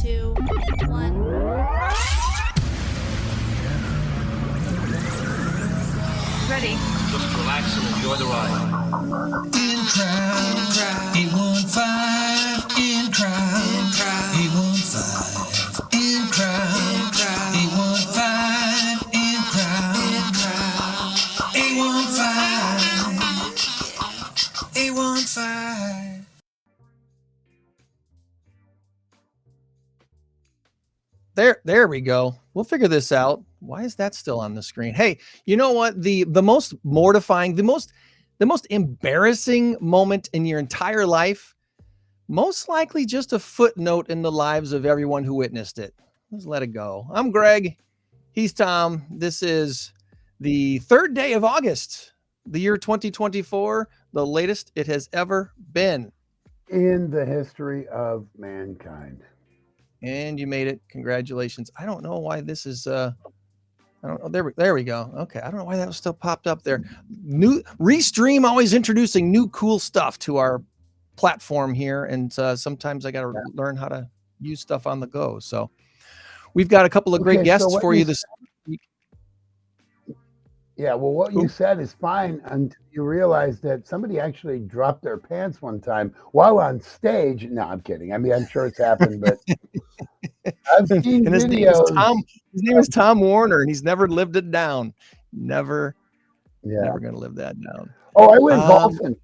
2, 1. Ready. Just relax and enjoy the ride. In crowd, 815, in crowd, 815, in crowd, 815, in crowd, 815, 815. There we go. We'll figure this out. Why is that still on the screen? Hey, you know what? The most mortifying, the most embarrassing moment in your entire life, most likely just a footnote in the lives of everyone who witnessed it. Let's let it go. I'm Greg. He's Tom. This is the 3rd day of August, the year 2024, the latest it has ever been in the history of mankind. And you made it. Congratulations. I don't know why this is I don't know. There we go. Okay. I don't know why that was still popped up there. New Restream, always introducing new cool stuff to our platform here. And sometimes I got to learn how to use stuff on the go. So we've got a couple of great guests for you this week. Yeah, well, what you said is fine until you realize that somebody actually dropped their pants one time while on stage. No, I'm kidding. I mean, I'm sure it's happened, but I've seen and his videos. His name is Tom Warner, and he's never lived it down. Never going to live that down. Oh, I went golfing.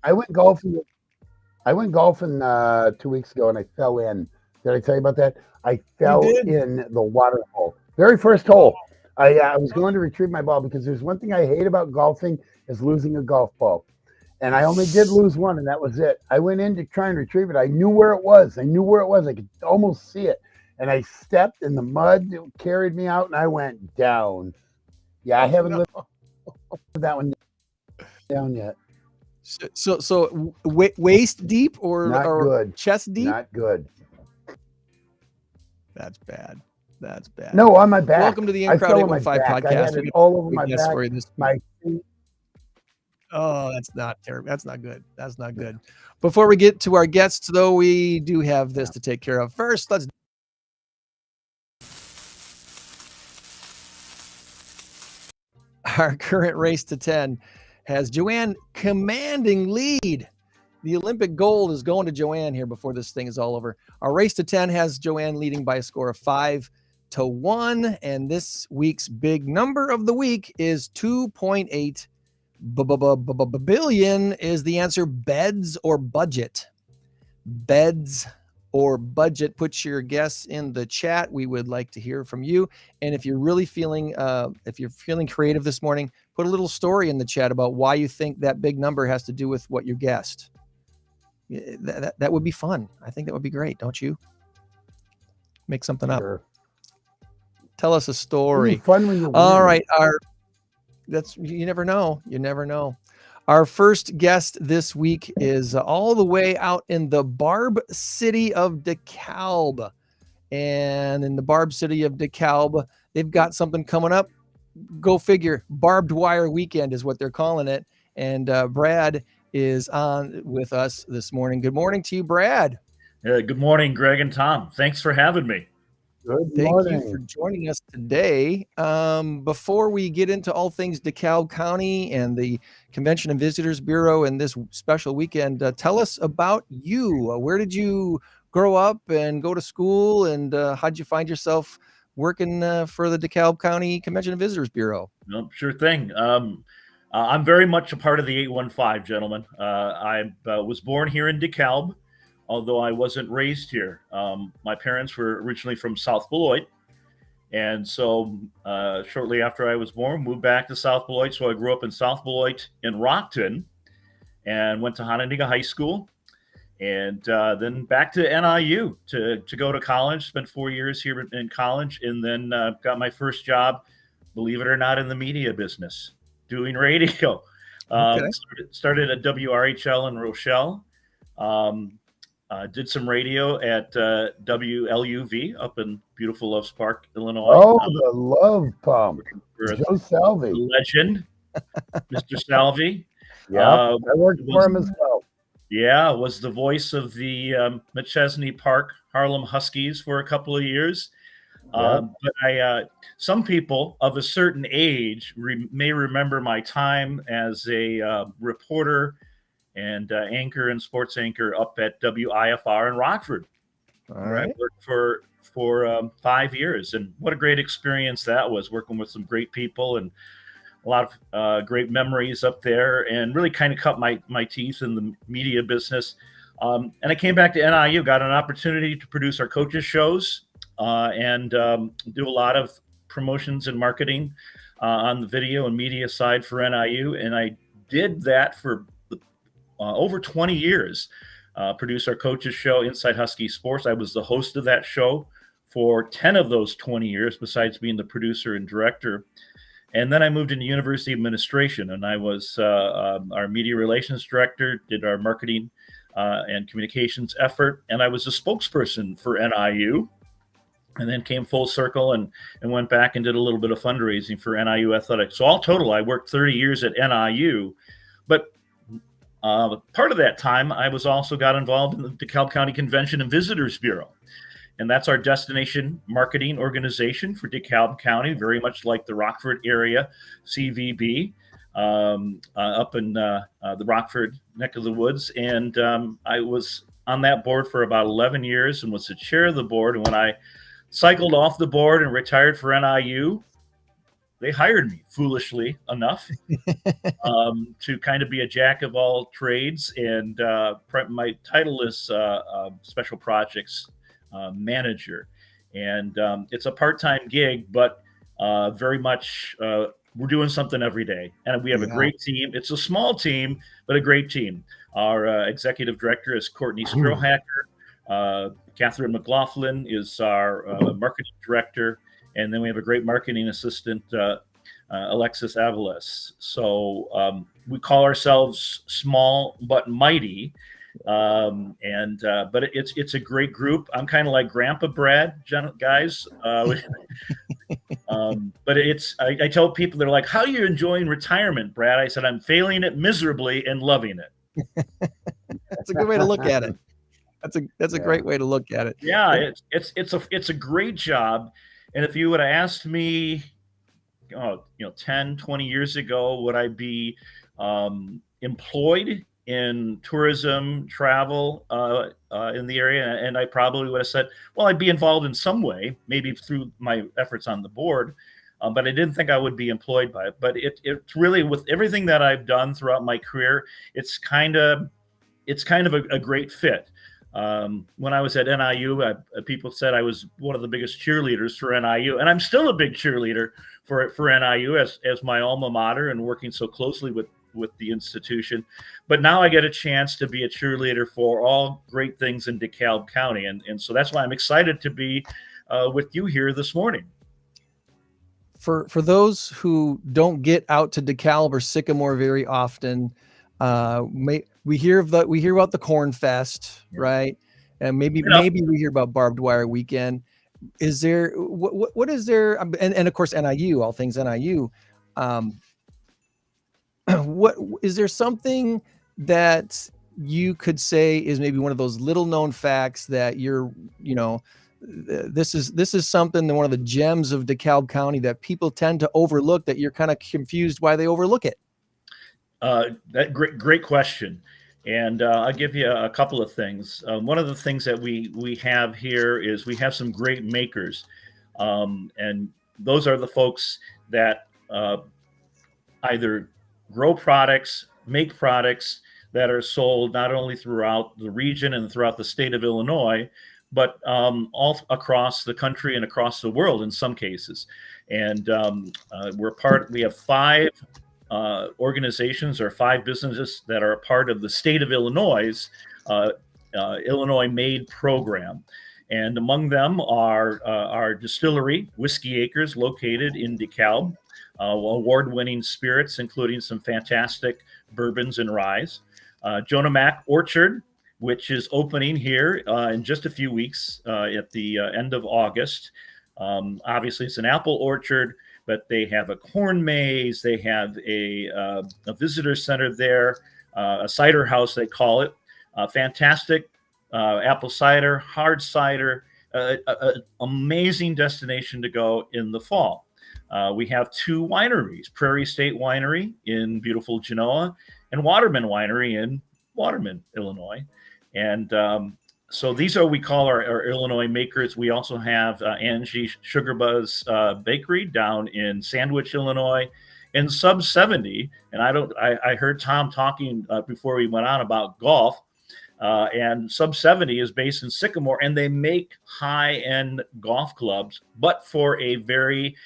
I went golfing 2 weeks ago, and I fell in. Did I tell you about that? I fell in the water hole. Very first hole. I was going to retrieve my ball because there's one thing I hate about golfing is losing a golf ball. And I only did lose one, and that was it. I went in to try and retrieve it. I knew where it was. I could almost see it. And I stepped in the mud. It carried me out, and I went down. Yeah, I haven't lived that one down yet. So waist deep or chest deep? Not good. That's bad. That's bad. No, on my back. Welcome to the In Crowd 815 podcast. I had it all over my back. For you this my feet. Oh, that's not terrible. That's not good. That's not good. Before we get to our guests, though, we do have this to take care of. First, let's our current race to 10 has Joanne commanding lead. The Olympic gold is going to Joanne here before this thing is all over. Our race to 10 has Joanne leading by a score of 5-1. And this week's big number of the week is 2.8 billion is the answer. Beds or budget? Beds or budget? Put your guess in the chat. We would like to hear from you. And if you're really feeling, creative this morning, put a little story in the chat about why you think that big number has to do with what you guessed. That would be fun. I think that would be great. Don't you? Make something up. Tell us a story. Fun when you all right. You never know. You never know. Our first guest this week is all the way out in the Barbed city of Dekalb. And in the Barbed city of Dekalb, they've got something coming up. Go figure. Barbed wire weekend is what they're calling it. And Brad is on with us this morning. Good morning to you, Brad. Good morning, Greg and Tom. Thanks for having me. Thank you for joining us today. Before we get into all things DeKalb County and the Convention and Visitors Bureau and this special weekend, tell us about you. Where did you grow up and go to school, and how'd you find yourself working for the DeKalb County Convention and Visitors Bureau? No, sure thing. I'm very much a part of the 815, gentlemen. I was born here in DeKalb, although I wasn't raised here. My parents were originally from South Beloit. And so shortly after I was born, moved back to South Beloit. So I grew up in South Beloit in Rockton and went to Hononegah High School. And then back to NIU to go to college. Spent 4 years here in college, and then got my first job, believe it or not, in the media business, doing radio. Started at WRHL in Rochelle. Did some radio at WLUV up in beautiful Loves Park, Illinois. Oh, the Love Pump. Joe Salvi. Legend, Mr. Salvi. Yeah, I worked for him as well. Yeah, was the voice of the McChesney Park Harlem Huskies for a couple of years. Yep. But some people of a certain age may remember my time as a reporter and anchor and sports anchor up at WIFR in Rockford, All where I right. worked for 5 years, and what a great experience that was, working with some great people and a lot of great memories up there, and really kind of cut my teeth in the media business. And I came back to NIU, got an opportunity to produce our coaches shows and do a lot of promotions and marketing on the video and media side for NIU. And I did that for over 20 years. Produce our coaches show, Inside Husky Sports. I was the host of that show for 10 of those 20 years, besides being the producer and director. And then I moved into university administration, and I was our media relations director, did our marketing and communications effort, and I was a spokesperson for NIU, and then came full circle and went back and did a little bit of fundraising for NIU athletics. So all total, I worked 30 years at NIU, but part of that time, I was also got involved in the DeKalb County Convention and Visitors Bureau. And that's our destination marketing organization for DeKalb County, very much like the Rockford area CVB up in the Rockford neck of the woods. And I was on that board for about 11 years and was the chair of the board. And when I cycled off the board and retired for NIU, they hired me, foolishly enough, to kind of be a jack of all trades. And my title is Special Projects manager, and it's a part-time gig, but very much we're doing something every day, and we have a great team. It's a small team, but a great team. Our executive director is Courtney Strohacker. Catherine McLaughlin is our marketing director, and then we have a great marketing assistant, Alexis Avalos. So we call ourselves small but mighty. But it's a great group. I'm kind of like Grandpa Brad, guys. But I tell people, they're like, "How are you enjoying retirement, Brad?" I said, "I'm failing it miserably and loving it." That's a good way to look at it. That's a great way to look at it. Yeah, it's a great job. And if you would have asked me, 10, 20 years ago, would I be employed in tourism, travel in the area, and I probably would have said, well, I'd be involved in some way, maybe through my efforts on the board, but I didn't think I would be employed by it. But it's really, with everything that I've done throughout my career, it's kind of a great fit. When I was at NIU, people said I was one of the biggest cheerleaders for NIU, and I'm still a big cheerleader for NIU as my alma mater, and working so closely with the institution. But now I get a chance to be a cheerleader for all great things in DeKalb County. And so that's why I'm excited to be with you here this morning. For those who don't get out to DeKalb or Sycamore very often, we hear about the Corn Fest, right? And maybe we hear about Barbed Wire Weekend. Is there what is there? And of course NIU, all things NIU. What is there something that you could say is maybe one of those little known facts that this is something that one of the gems of DeKalb County that people tend to overlook, that you're kind of confused why they overlook it? That great question. And I'll give you a couple of things. One of the things that we have here is we have some great makers. And those are the folks that either grow products, make products that are sold not only throughout the region and throughout the state of Illinois, but all across the country and across the world in some cases. And we have 5 organizations or 5 businesses that are a part of the state of Illinois' Illinois Made program. And among them are our distillery, Whiskey Acres, located in DeKalb, award-winning spirits, including some fantastic bourbons and ryes. Jonah Mac Orchard, which is opening here in just a few weeks at the end of August. Obviously, it's an apple orchard, but they have a corn maze. They have a visitor center there, a cider house, they call it, Fantastic apple cider, hard cider, amazing destination to go in the fall. We have 2 wineries, Prairie State Winery in beautiful Genoa and Waterman Winery in Waterman, Illinois. And so these are what we call our Illinois makers. We also have Angie Sugar Buzz Bakery down in Sandwich, Illinois, and Sub 70. And I heard Tom talking before we went on about golf. And Sub 70 is based in Sycamore, and they make high-end golf clubs, but for a very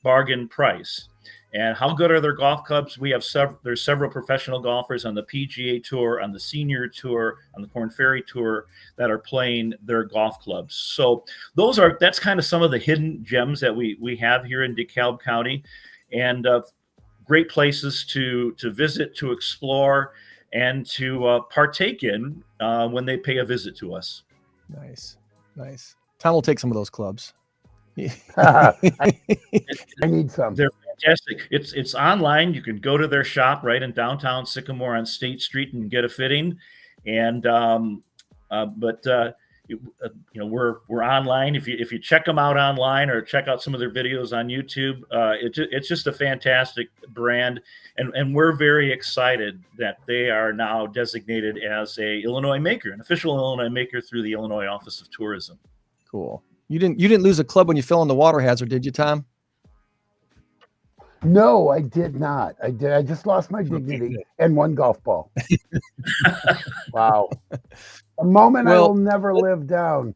bargain price. And how good are their golf clubs? We have there's several professional golfers on the PGA Tour, on the Senior Tour, on the Korn Ferry Tour that are playing their golf clubs. So that's kind of some of the hidden gems that we have here in DeKalb County, and great places to visit, to explore, and to partake in when they pay a visit to us. Nice. Tom will take some of those clubs. I need some. They're fantastic. It's online. You can go to their shop right in downtown Sycamore on State Street and get a fitting. And we're online. If you check them out online or check out some of their videos on YouTube, it's just a fantastic brand, and we're very excited that they are now designated as an Illinois maker, an official Illinois maker through the Illinois Office of Tourism. Cool. You didn't lose a club when you fell in the water hazard, did you, Tom? No, I did not. I just lost my dignity and 1 golf ball. Wow. A moment I will never live down.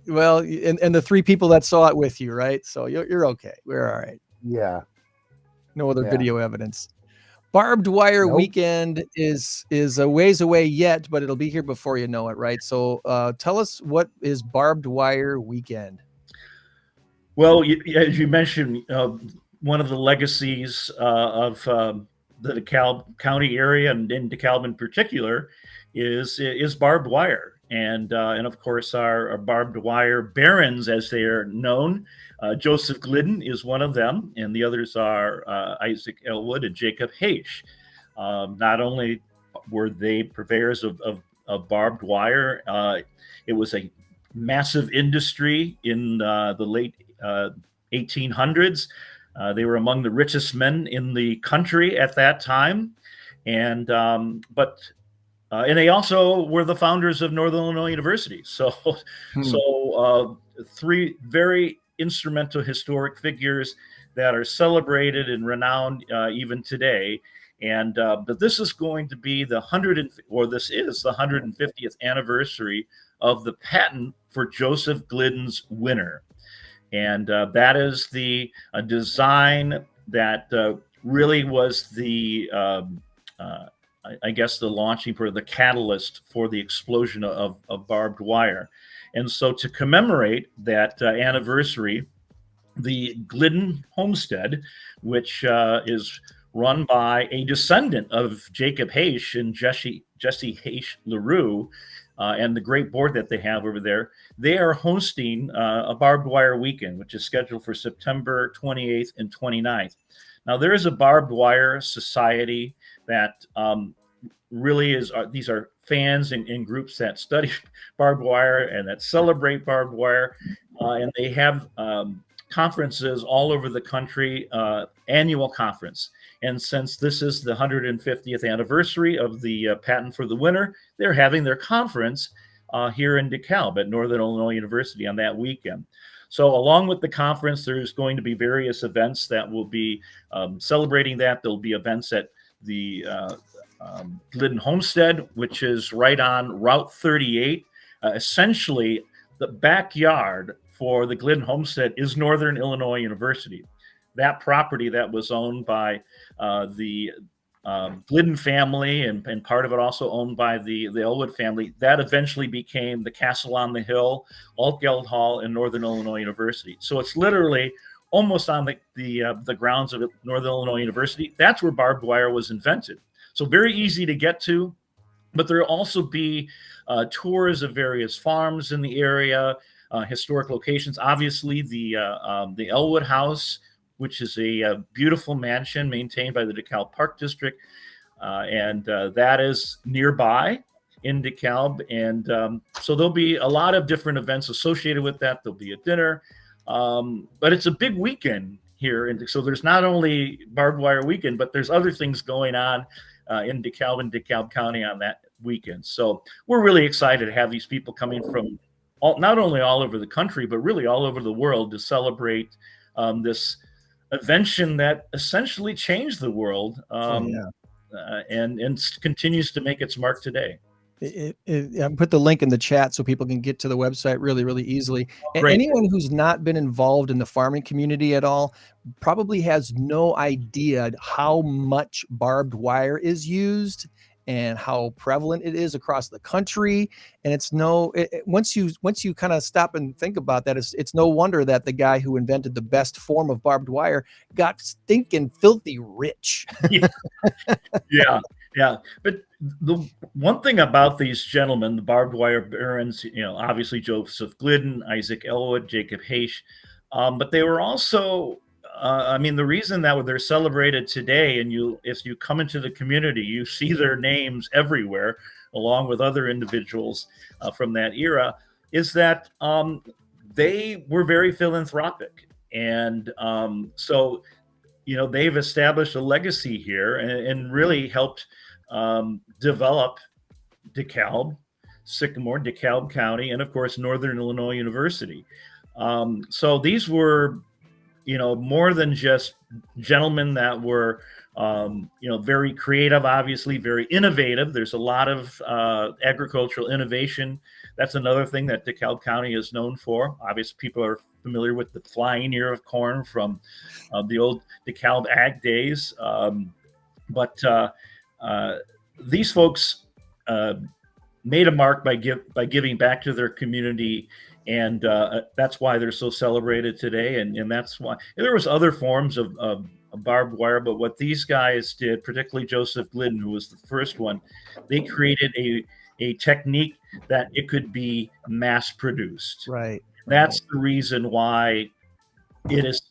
Well, and the 3 people that saw it with you, right? So you're okay. We're all right. Yeah. No other video evidence. Barbed Wire Weekend is a ways away yet, but it'll be here before you know it, right? So tell us, what is Barbed Wire Weekend? Well, as you mentioned, one of the legacies of the DeKalb County area, and in DeKalb in particular, is barbed wire, and of course our barbed wire barons, as they are known. Joseph Glidden is one of them, and the others are Isaac Elwood and Jacob Haish. Not only were they purveyors of barbed wire, it was a massive industry in the late 1800s. They were among the richest men in the country at that time, and they also were the founders of Northern Illinois University. So 3 very instrumental historic figures that are celebrated and renowned even today. And but this is going to be the 150th anniversary of the patent for Joseph Glidden's winner. And that is the design that really was the, I guess, the launching for the catalyst for the explosion of barbed wire. And so to commemorate that anniversary, the Glidden Homestead, which is run by a descendant of Jacob Haish and Jesse Haish LaRue, and the great board that they have over there, they are hosting a barbed wire weekend, which is scheduled for September 28th and 29th. Now, there is a barbed wire society that really these are fans and groups that study barbed wire and that celebrate barbed wire, and they have conferences all over the country, annual conference. And since this is the 150th anniversary of the patent for the winner, they're having their conference here in DeKalb at Northern Illinois University on that weekend. So along with the conference, there's going to be various events that will be celebrating that. There'll be events at the Glidden Homestead, which is right on Route 38. Essentially, the backyard for the Glidden Homestead is Northern Illinois University. That property that was owned by the Glidden family, and part of it also owned by the Elwood family, that eventually became the Castle on the Hill, Altgeld Hall, and Northern Illinois University. So it's literally almost on the grounds of Northern Illinois University. That's where barbed wire was invented. So very easy to get to, but there will also be tours of various farms in the area, historic locations. Obviously, the Elwood House, which is a beautiful mansion maintained by the DeKalb Park District, and that is nearby. in DeKalb. And so there'll be a lot of different events associated with that. There'll be a dinner, but it's a big weekend here. And so there's not only Barbed Wire Weekend, but there's other things going on in DeKalb and DeKalb County on that weekend. So we're really excited to have these people coming from not only all over the country, but really all over the world to celebrate this invention that essentially changed the world and continues to make its mark today. I put the link in the chat so people can get to the website really, really easily. Great. Anyone who's not been involved in the farming community at all probably has no idea how much barbed wire is used and how prevalent it is across the country. And it's once you kind of stop and think about that, it's no wonder that the guy who invented the best form of barbed wire got stinking filthy rich. Yeah. But the one thing about these gentlemen, the barbed wire barons, obviously Joseph Glidden, Isaac Elwood, Jacob Haish, but they were also, the reason that they're celebrated today, and if you come into the community, you see their names everywhere, along with other individuals from that era, is that they were very philanthropic. And so they've established a legacy here and really helped develop DeKalb, Sycamore, DeKalb County, and of course, Northern Illinois University. So these were, more than just gentlemen that were, very creative, obviously very innovative. There's a lot of agricultural innovation. That's another thing that DeKalb County is known for. Obviously, people are familiar with the flying ear of corn from the old DeKalb ag days. But these folks made a mark by giving back to their community, and that's why they're so celebrated today. And that's why there was other forms of barbed wire, but what these guys did, particularly Joseph Glidden, who was the first one, they created a technique that it could be mass produced. Right. That's the reason why it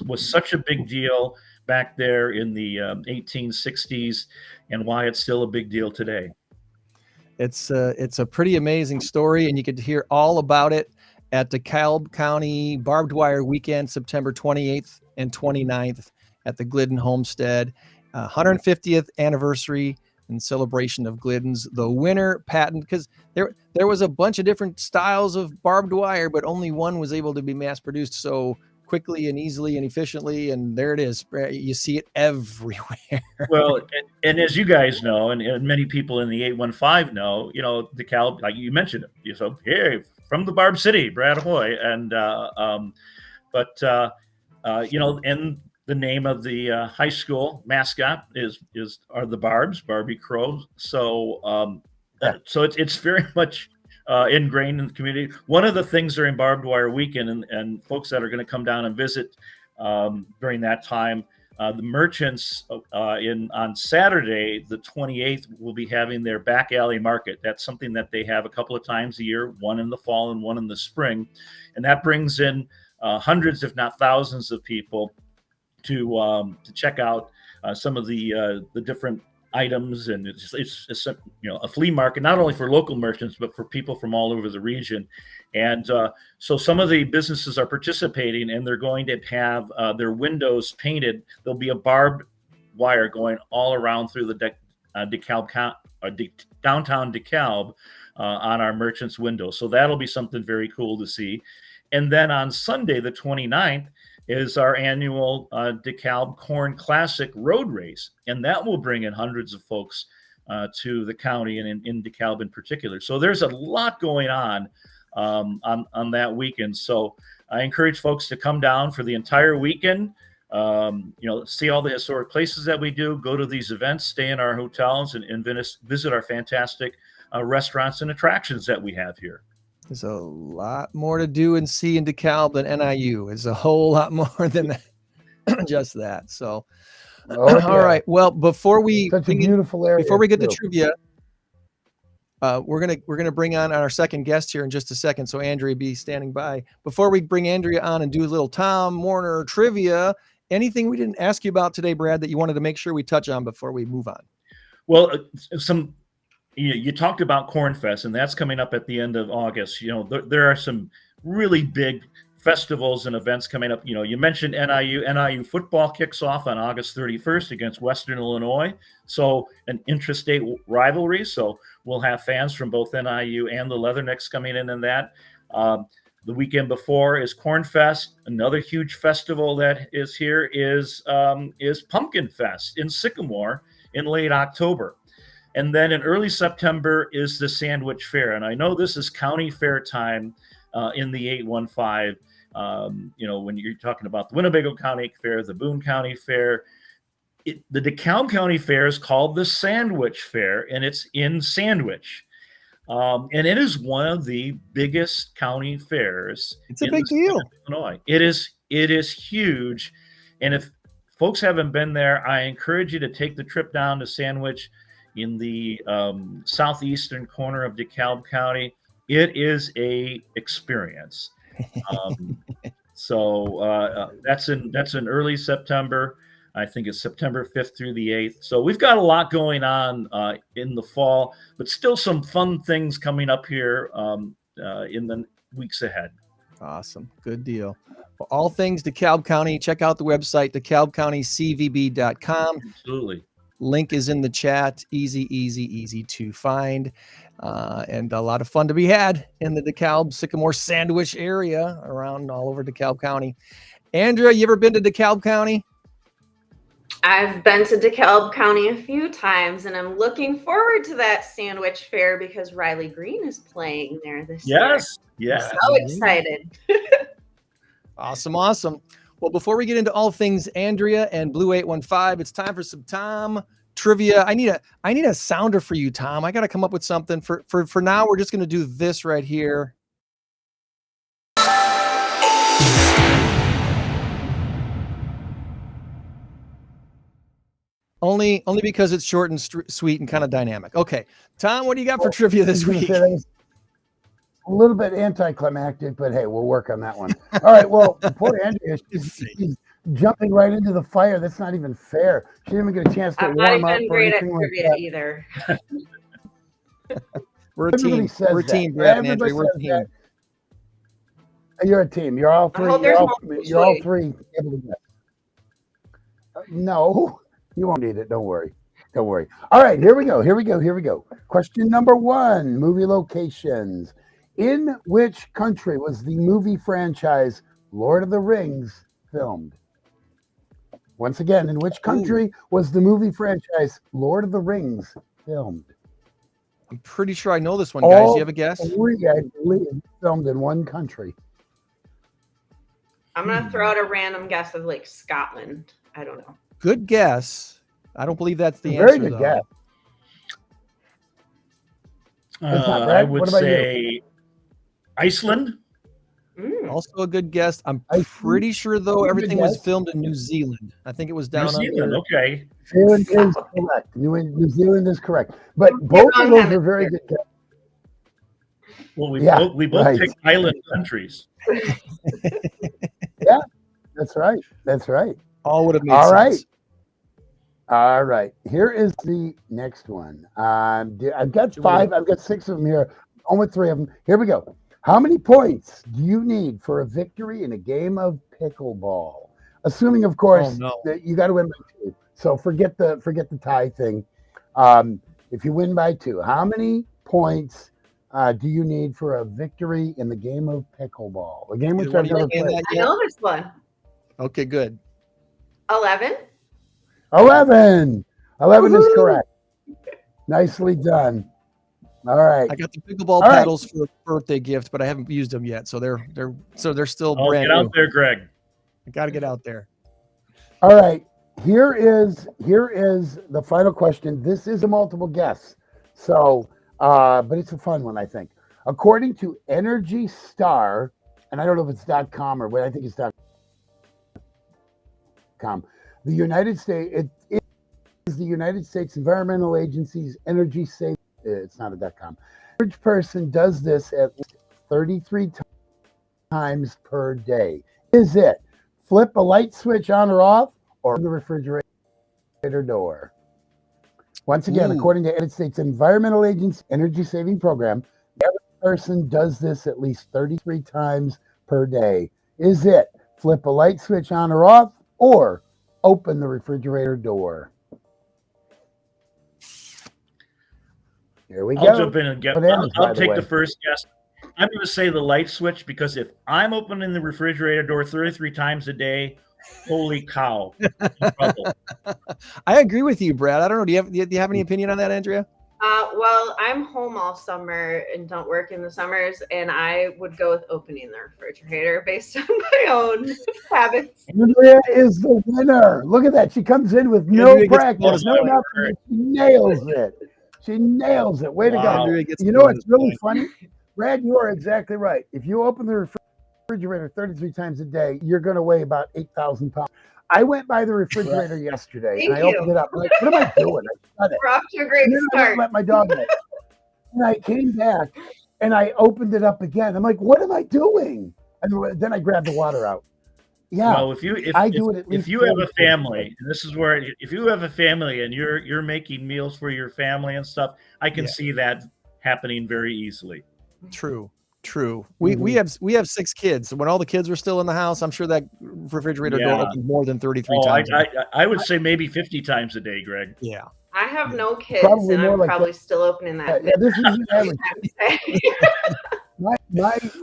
was such a big deal back there in the 1860s, and why it's still a big deal today. It's a pretty amazing story, and you could hear all about it at DeKalb County Barbed Wire Weekend, September 28th and 29th at the Glidden Homestead, 150th anniversary in celebration of Glidden's the winner patent, because there was a bunch of different styles of barbed wire, but only one was able to be mass produced so quickly and easily and efficiently, and there it is. You see it everywhere. Well, and as you guys know, and many people in the 815 know, DeKalb, like you mentioned it, so hey, from the Barb City, Brad Hoy, and and the name of the high school mascot are the Barbs, Barbie Crow. So so it's very much ingrained in the community. One of the things during Barbed Wire Weekend, and folks that are going to come down and visit during that time, the merchants on Saturday, the 28th, will be having their back alley market. That's something that they have a couple of times a year, one in the fall and one in the spring. And that brings in hundreds, if not thousands of people to check out some of the different items, and it's a flea market, not only for local merchants but for people from all over the region. And so some of the businesses are participating, and they're going to have their windows painted. There'll be a barbed wire going all around through the downtown DeKalb on our merchants' windows. So that'll be something very cool to see. And then on Sunday, the 29th, is our annual DeKalb Corn Classic Road Race. And that will bring in hundreds of folks to the county, and in DeKalb in particular. So there's a lot going on that weekend. So I encourage folks to come down for the entire weekend, see all the historic places that we do, go to these events, stay in our hotels, and visit our fantastic restaurants and attractions that we have here. There's a lot more to do and see in DeKalb than NIU. It's a whole lot more than just that. So, all right. Well, before we such a beautiful area, before we get to trivia, we're gonna bring on our second guest here in just a second. So Andrea, be standing by. Before we bring Andrea on and do a little Tom Warner trivia, anything we didn't ask you about today, Brad, that you wanted to make sure we touch on before we move on? Well, some you talked about Corn Fest, and that's coming up at the end of August. There are some really big festivals and events coming up. You mentioned NIU. NIU football kicks off on August 31st against Western Illinois. So an intrastate rivalry. So we'll have fans from both NIU and the Leathernecks coming in that. The weekend before is Corn Fest. Another huge festival that is here is Pumpkin Fest in Sycamore in late October. And then in early September is the Sandwich Fair. And I know this is county fair time in the 815. When you're talking about the Winnebago County Fair, the Boone County Fair, the DeKalb County Fair is called the Sandwich Fair, and it's in Sandwich. And it is one of the biggest county fairs. It's a big deal. Illinois. It is huge. And if folks haven't been there, I encourage you to take the trip down to Sandwich in the southeastern corner of DeKalb County. It is a experience. So that's in early September. I think it's September 5th through the 8th. So we've got a lot going on in the fall, but still some fun things coming up here in the weeks ahead. Awesome. Good deal. For all things DeKalb County, check out the website, dekalbcountycvb.com. Absolutely. Link is in the chat. Easy to find. And a lot of fun to be had in the DeKalb Sycamore Sandwich area around all over DeKalb County. Andrea, you ever been to DeKalb County? I've been to DeKalb County a few times, and I'm looking forward to that Sandwich Fair because Riley Green is playing there this year. Yes. So excited. Awesome. Well, before we get into all things Andrea and Blue 815, it's time for some Tom trivia. I need a sounder for you, Tom. I got to come up with something. For now, we're just going to do this right here. Only because it's short and sweet and kind of dynamic. Okay, Tom, what do you got for trivia this week? A little bit anticlimactic, but hey, we'll work on that one. All right. Well, poor Andrea, she's jumping right into the fire. That's not even fair. She didn't even get a chance to warm up. I'm not even great at trivia either. We're a team. We're a team, Brad and Andrea. We're a team. You're a team. You're all three. You're all three able to get. No, you won't need it. Don't worry. All right, here we go. Question number 1, movie locations. In which country was the movie franchise Lord of the Rings filmed? Once again, in which country was the movie franchise Lord of the Rings filmed? I'm pretty sure I know this one, guys. Do you have a guess? Three, I believe, filmed in one country. I'm going to throw out a random guess of like Scotland. I don't know. Good guess. I don't believe that's the Very answer, good though. guess. I would say Iceland. Also a good guess. I'm pretty sure, though, everything was filmed in New Zealand. I think it was down New Zealand, okay. New Zealand is correct. New Zealand is correct. But both of those are very good guesses. Well, we both picked island countries. Yeah, that's right. All would have made sense. All right. Here is the next one. I've got 5. I've got 6 of them here. On with 3 of them. Here we go. How many points do you need for a victory in a game of pickleball? Assuming, of course, that you got to win by 2. So forget the tie thing. If you win by 2, how many points do you need for a victory in the game of pickleball? A game which I've never played. I know this one. Okay, good. 11. 11 is correct. Nicely done. All right. I got the pickleball paddles for a birthday gift, but I haven't used them yet, so they're still brand new. Get out there, Greg. I got to get out there. All right. Here is the final question. This is a multiple guess, so but it's a fun one, I think. According to Energy Star, and I don't know if it's .com or what, I think it's .com. The United States, it is the United States Environmental Agency's energy saving. It's not a .com. Average person does this at least 33 times per day. Is it flip a light switch on or off, or the refrigerator door? Once again, Ooh. according to United States Environmental Agency Energy Saving Program, every person does this at least 33 times per day. Is it flip a light switch on or off, or open the refrigerator door? Here we go. I'll jump in and get. Bananas, by I'll the take way. the first guess. I'm going to say the light switch, because if I'm opening the refrigerator door 33 times a day, holy cow, in trouble. I agree with you, Brad. I don't know. Do you have any opinion on that, Andrea? Well, I'm home all summer and don't work in the summers, and I would go with opening the refrigerator based on my own habits. Andrea is the winner. Look at that. She comes in with no Andrea gets practice, bonus no point. nothing. She nails it. She nails it. Way to Wow. go. Andrea gets You know bonus what's really point. funny? Brad, you are exactly right. If you open the refrigerator 33 times a day, you're going to weigh about 8,000 pounds. I went by the refrigerator yesterday and I Thank opened you. it up. I'm like, what am I doing? I shut it. We're off to a great And then I went and start. let my dog out. And I came back and I opened it up again. I'm like, what am I doing? And then I grabbed the water out. Yeah. Well, if I do it at if least you have 40 a family, and this is where, if you have a family and you're making meals for your family and stuff, I can Yeah. see that happening very easily. True. We have 6 kids. When all the kids were still in the house, I'm sure that refrigerator door Yeah. opened more than 33 Oh, times. I would say maybe 50 times a day, Greg. Yeah. I have no kids, Probably and more I'm like probably still opening that. Yeah, this is an average.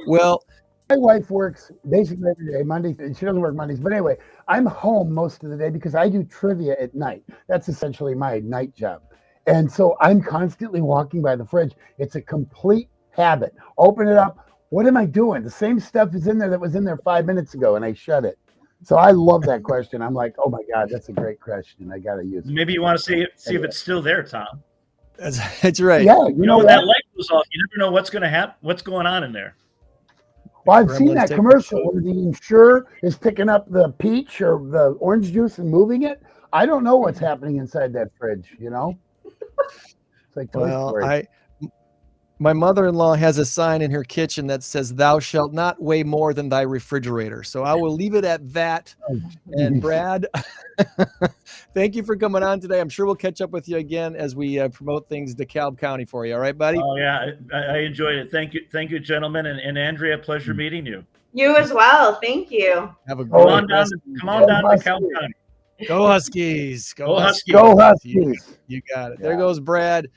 Well, My wife works basically every day, Monday. She doesn't work Mondays, but anyway, I'm home most of the day because I do trivia at night. That's essentially my night job. And so I'm constantly walking by the fridge. It's a complete habit. Open it up. What am I doing? The same stuff is in there that was in there 5 minutes ago, and I shut it. So I love that question. I'm like, oh my God, that's a great question. I got to use it. Maybe you want to see if it's still there, Tom. that's right. Yeah, You know, when that light goes off, you never know what's going to happen, what's going on in there. Well, I've seen Gremlins that take commercial control. where the insurer is picking up the peach or the orange juice and moving it. I don't know what's happening inside that fridge, you know? It's like Toy Well, Story. my mother-in-law has a sign in her kitchen that says, "Thou shalt not weigh more than thy refrigerator." So I will leave it at that. And Brad, thank you for coming on today. I'm sure we'll catch up with you again as we promote things DeKalb County for you. All right, buddy? Oh yeah, I enjoyed it. Thank you, gentlemen, and Andrea. Pleasure meeting you. You as well. Thank you. Have a Come great on down, rest. come on down to Huskies. Cal County. Go Huskies. Go Huskies. Go Huskies. You got it. Yeah. There goes Brad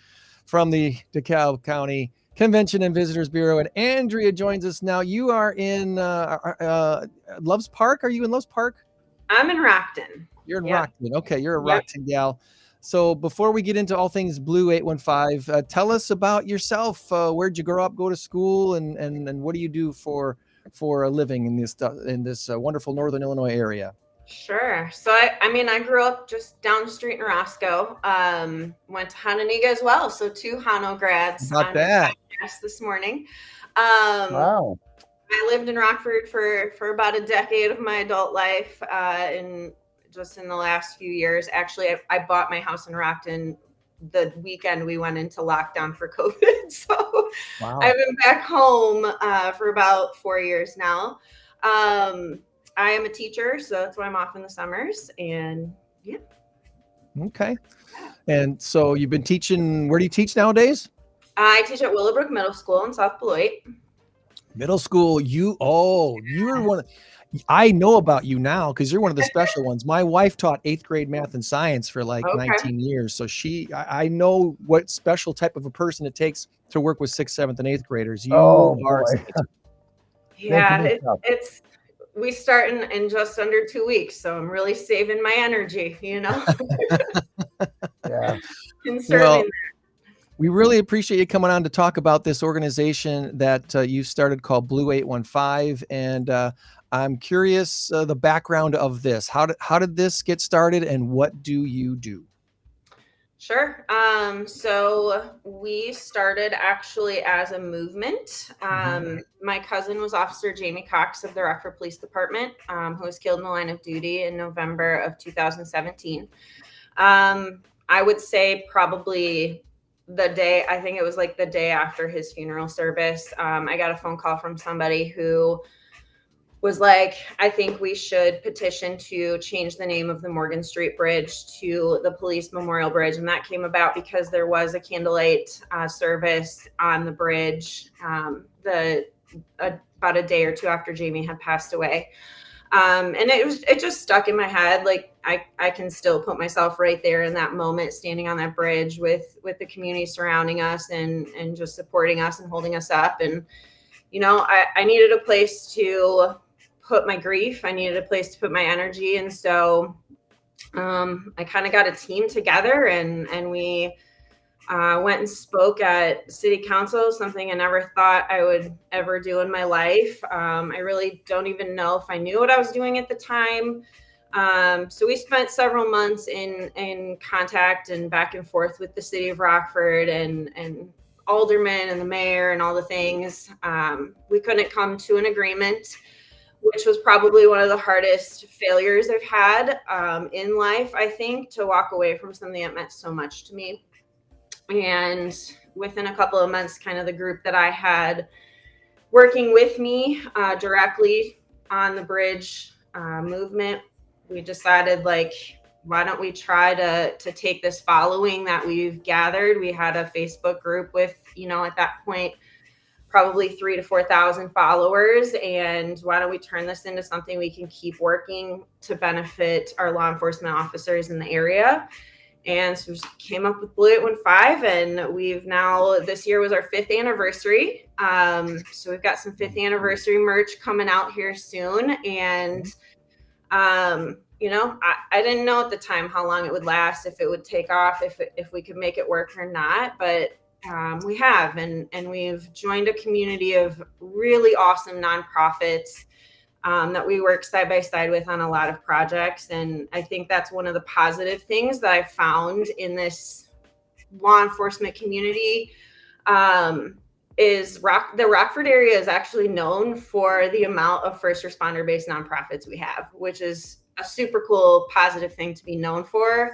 from the DeKalb County Convention and Visitors Bureau. And Andrea joins us now. You are in Loves Park. Are you in Loves Park? I'm in Rockton. You're in Yep. Rockton. Okay, you're a Yep. Rockton gal. So before we get into all things Blue 815, tell us about yourself. Where'd you grow up, go to school, and what do you do for a living in this wonderful Northern Illinois area? Sure. So I grew up just down the street in Roscoe. Went to Hananiga as well. So 2 Hano grads About on that. the podcast this morning. Wow. I lived in Rockford for about a decade of my adult life, and just in the last few years, actually, I bought my house in Rockton the weekend we went into lockdown for COVID. So Wow. I've been back home for about 4 years now. I am a teacher, so that's why I'm off in the summers. And yeah. Okay. And so you've been teaching. Where do you teach nowadays? I teach at Willowbrook Middle School in South Beloit. Middle school. You're one. I know about you now because you're one of the special ones. My wife taught 8th grade math and science for like Okay. 19 years. So I know what special type of a person it takes to work with 6th, 7th, and 8th graders. You Oh, are. boy. Yeah, That can be tough. we start in just under 2 weeks, so I'm really saving my energy, Yeah. conserving. Well, we really appreciate you coming on to talk about this organization that you started called Blue 815. And I'm curious the background of this. How did this get started, and what do you do? Sure. So we started actually as a movement. My cousin was Officer Jamie Cox of the Rockford Police Department, who was killed in the line of duty in November of 2017. I would say probably I think it was like the day after his funeral service, I got a phone call from somebody who was like, I think we should petition to change the name of the Morgan Street Bridge to the Police Memorial Bridge. And that came about because there was a candlelight service on the bridge about a day or two after Jamie had passed away. And it just stuck in my head. Like I can still put myself right there in that moment, standing on that bridge with the community surrounding us and just supporting us and holding us up. And, you know, I needed a place to put my grief. I needed a place to put my energy. And so I kind of got a team together and we went and spoke at city council, something I never thought I would ever do in my life. I really don't even know if I knew what I was doing at the time. So we spent several months in contact and back and forth with the city of Rockford and aldermen and the mayor and all the things. We couldn't come to an agreement, which was probably one of the hardest failures I've had in life, I think, to walk away from something that meant so much to me. And within a couple of months, kind of the group that I had working with me directly on the bridge movement, we decided, like, why don't we try to take this following that we've gathered? We had a Facebook group with, you know, at that point, probably 3,000 to 4,000 followers. And why don't we turn this into something we can keep working to benefit our law enforcement officers in the area? And so we just came up with Blue 815, and we've now, this year was our 5th anniversary. So we've got some 5th anniversary merch coming out here soon. And, you know, I didn't know at the time how long it would last, if it would take off, if we could make it work or not. But we have, and we've joined a community of really awesome nonprofits that we work side by side with on a lot of projects. And I think that's one of the positive things that I found in this law enforcement community is the Rockford area is actually known for the amount of first responder based nonprofits we have, which is a super cool, positive thing to be known for,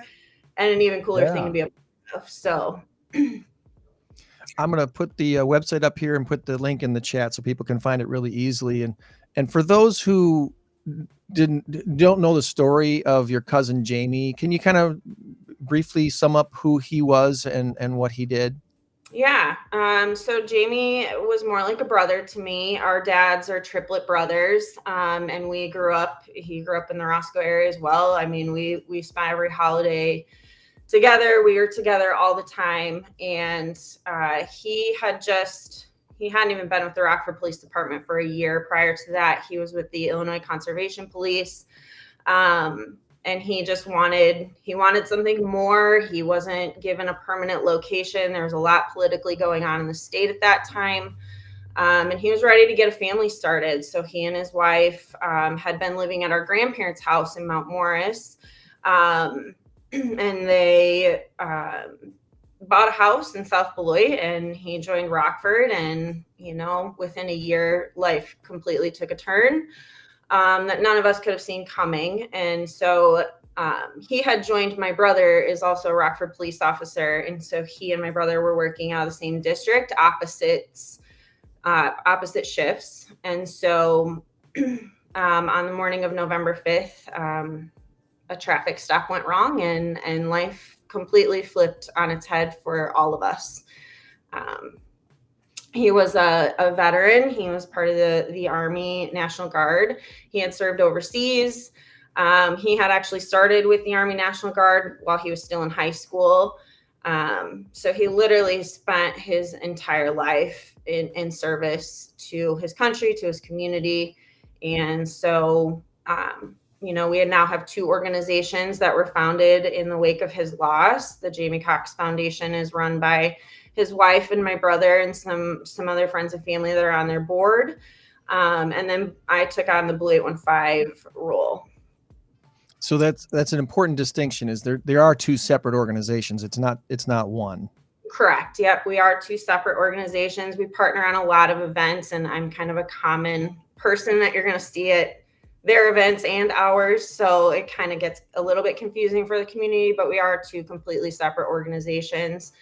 and an even cooler thing to be a part of. So I'm going to put the website up here and put the link in the chat so people can find it really easily. And for those who don't know the story of your cousin Jamie, can you kind of briefly sum up who he was and what he did? Yeah. So Jamie was more like a brother to me. Our dads are triplet brothers. And he grew up in the Roscoe area as well. I mean, we spent every holiday together. We were together all the time. And he hadn't even been with the Rockford Police Department for a year. Prior to that, he was with the Illinois Conservation Police. And he just wanted something more. He wasn't given a permanent location. There was a lot politically going on in the state at that time. And he was ready to get a family started. So he and his wife had been living at our grandparents' house in Mount Morris. And they bought a house in South Beloit, and he joined Rockford. And, you know, within a year, life completely took a turn that none of us could have seen coming. And so he had joined, my brother is also a Rockford police officer. And so he and my brother were working out of the same district, opposite shifts. And so on the morning of November 5th, a traffic stop went wrong, and life completely flipped on its head for all of us. He was a veteran. He was part of the Army National Guard. He had served overseas. He had actually started with the Army National Guard while he was still in high school. So he literally spent his entire life in service to his country, to his community. And so, you know, we now have 2 organizations that were founded in the wake of his loss. The Jamie Cox Foundation is run by his wife and my brother and some other friends and family that are on their board. And then I took on the Blue 815 role. So that's an important distinction, is there are 2 separate organizations. It's not one. Correct. Yep. We are 2 separate organizations. We partner on a lot of events, and I'm kind of a common person that you're going to see at their events and ours. So it kind of gets a little bit confusing for the community, but we are 2 completely separate organizations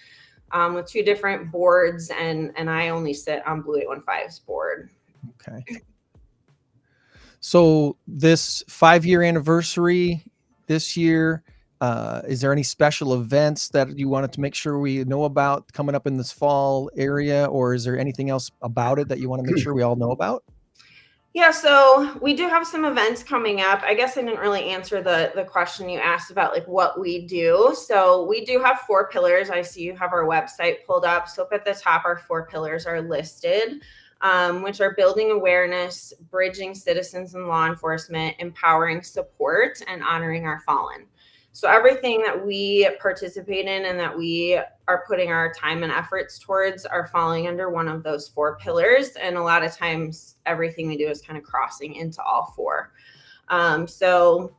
with 2 different boards. And I only sit on Blue 815's board. Okay. So this 5-year anniversary this year, is there any special events that you wanted to make sure we know about coming up in this fall area, or is there anything else about it that you want to make sure we all know about? Yeah, so we do have some events coming up. I guess I didn't really answer the question you asked about like what we do. So we do have 4 pillars. I see you have our website pulled up. So up at the top, our 4 pillars are listed, which are building awareness, bridging citizens and law enforcement, empowering support, and honoring our fallen. So everything that we participate in and that we are putting our time and efforts towards are falling under one of those 4 pillars. And a lot of times everything we do is kind of crossing into all 4. So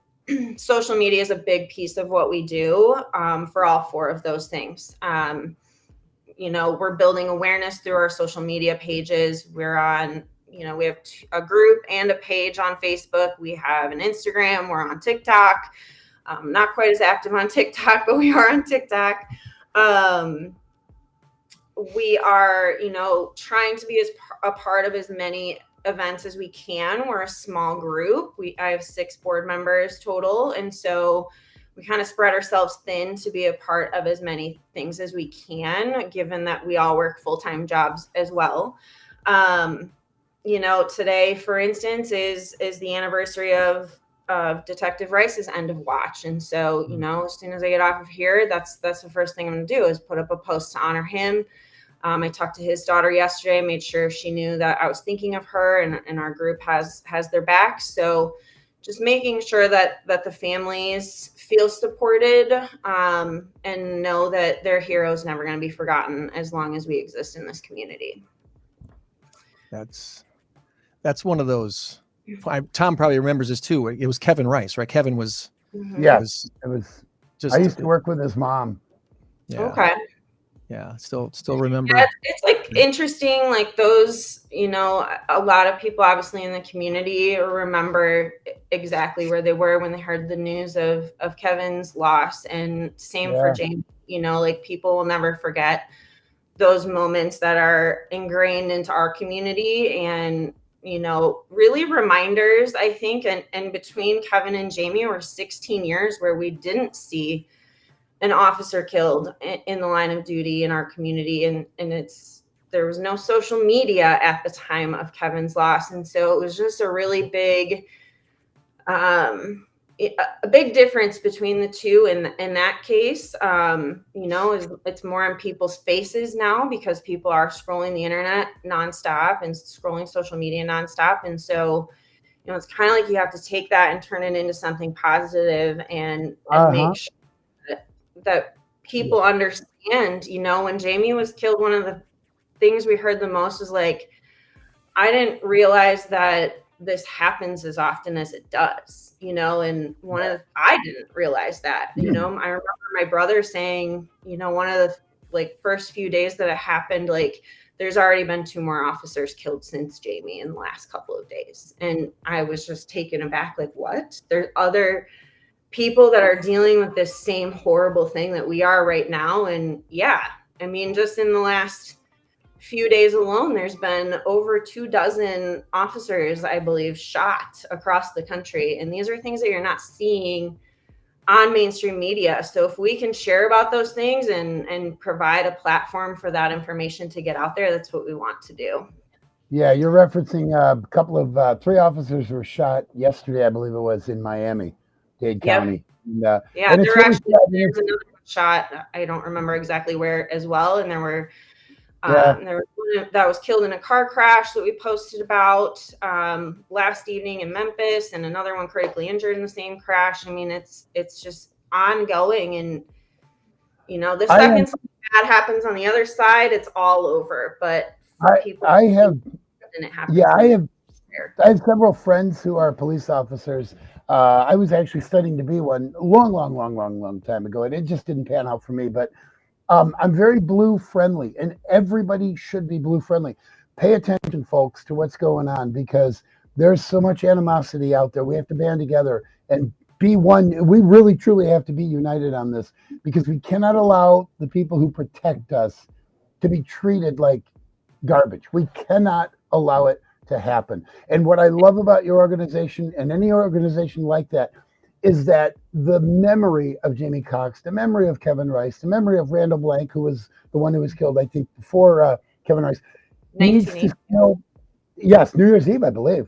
social media is a big piece of what we do for all 4 of those things. We're building awareness through our social media pages. We're on, we have a group and a page on Facebook. We have an Instagram. We're on TikTok. Not quite as active on TikTok, but we are on TikTok. We are, trying to be a part of as many events as we can. We're a small group. I have 6 board members total. And so we kind of spread ourselves thin to be a part of as many things as we can, given that we all work full-time jobs as well. Today, for instance, is the anniversary of Detective Rice's end of watch. And so, as soon as I get off of here, that's the first thing I'm going to do is put up a post to honor him. I talked to his daughter yesterday, made sure she knew that I was thinking of her, and our group has their back. So just making sure that the families feel supported and know that their hero is never going to be forgotten as long as we exist in this community. That's one of those. Tom probably remembers this too. It was Kevin Rice, right? Kevin was. Yes, it was. Just. I used to work with his mom. Yeah. Okay. Yeah, still remember. Yeah, it's like interesting, like those, a lot of people obviously in the community remember exactly where they were when they heard the news of Kevin's loss, and same for James. Like people will never forget those moments that are ingrained into our community, and really reminders, I think, and between Kevin and Jamie were 16 years where we didn't see an officer killed in the line of duty in our community. And there was no social media at the time of Kevin's loss. And so it was just a really big, a big difference between the two. In that case, it's more in people's faces now because people are scrolling the internet nonstop and scrolling social media nonstop. And so, it's kind of like you have to take that and turn it into something positive and make sure that people understand. When Jamie was killed, one of the things we heard the most was like, I didn't realize that this happens as often as it does, and I didn't realize that. I remember my brother saying, one of the first few days that it happened, there's already been 2 more officers killed since Jamie in the last couple of days. And I was just taken aback, like, what? There's other people that are dealing with this same horrible thing that we are right now. And just in the last few days alone, there's been over 24 officers, I believe, shot across the country. And these are things that you're not seeing on mainstream media. So if we can share about those things and provide a platform for that information to get out there, that's what we want to do. Yeah, you're referencing a couple of 3 officers were shot yesterday, I believe it was, in Miami. Dade County. And, there were actually there's another shot. I don't remember exactly where as well. And there were there was one that was killed in a car crash that we posted about last evening in Memphis, and another one critically injured in the same crash. I mean, it's just ongoing, and the second something bad happens on the other side, it's all over. But I have several friends who are police officers. I was actually studying to be one long time ago, and it just didn't pan out for me. But I'm very blue friendly, and everybody should be blue friendly. Pay attention, folks, to what's going on, because there's so much animosity out there. We have to band together and be one. We really, truly have to be united on this, because we cannot allow the people who protect us to be treated like garbage. We cannot allow it to happen. And what I love about your organization and any organization like that is that the memory of Jamie Cox, the memory of Kevin Rice, the memory of Randall Blank, who was the one who was killed, I think, before Kevin Rice, needs to 1980. still, yes, New Year's Eve, I believe,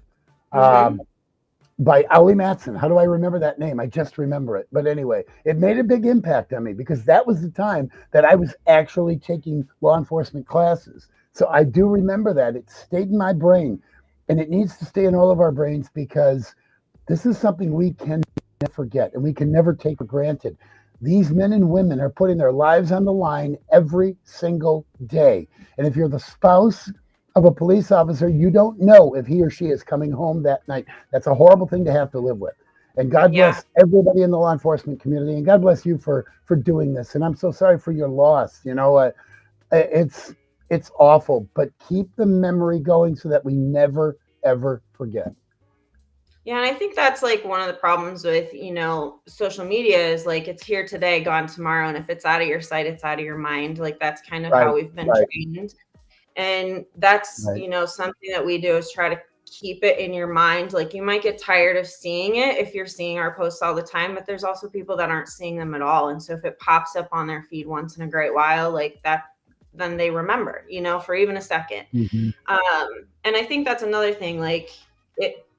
by Owlie Matson. How do I remember that name? I just remember it. But anyway, it made a big impact on me because that was the time that I was actually taking law enforcement classes. So I do remember that. It stayed in my brain, and it needs to stay in all of our brains because this is something we can never forget and we can never take for granted. These men and women are putting their lives on the line every single day. And if you're the spouse of a police officer, you don't know if he or she is coming home that night. That's a horrible thing to have to live with. And God bless everybody in the law enforcement community, and God bless you for doing this. And I'm so sorry for your loss. You know, it's awful, but keep the memory going so that we never ever forget. Yeah, and I think that's like one of the problems with, social media is like it's here today, gone tomorrow. And if it's out of your sight, it's out of your mind. Like that's kind of how we've been trained. And that's, something that we do is try to keep it in your mind. Like you might get tired of seeing it if you're seeing our posts all the time, but there's also people that aren't seeing them at all. And so if it pops up on their feed once in a great while, like that, then they remember, for even a second. And I think that's another thing, like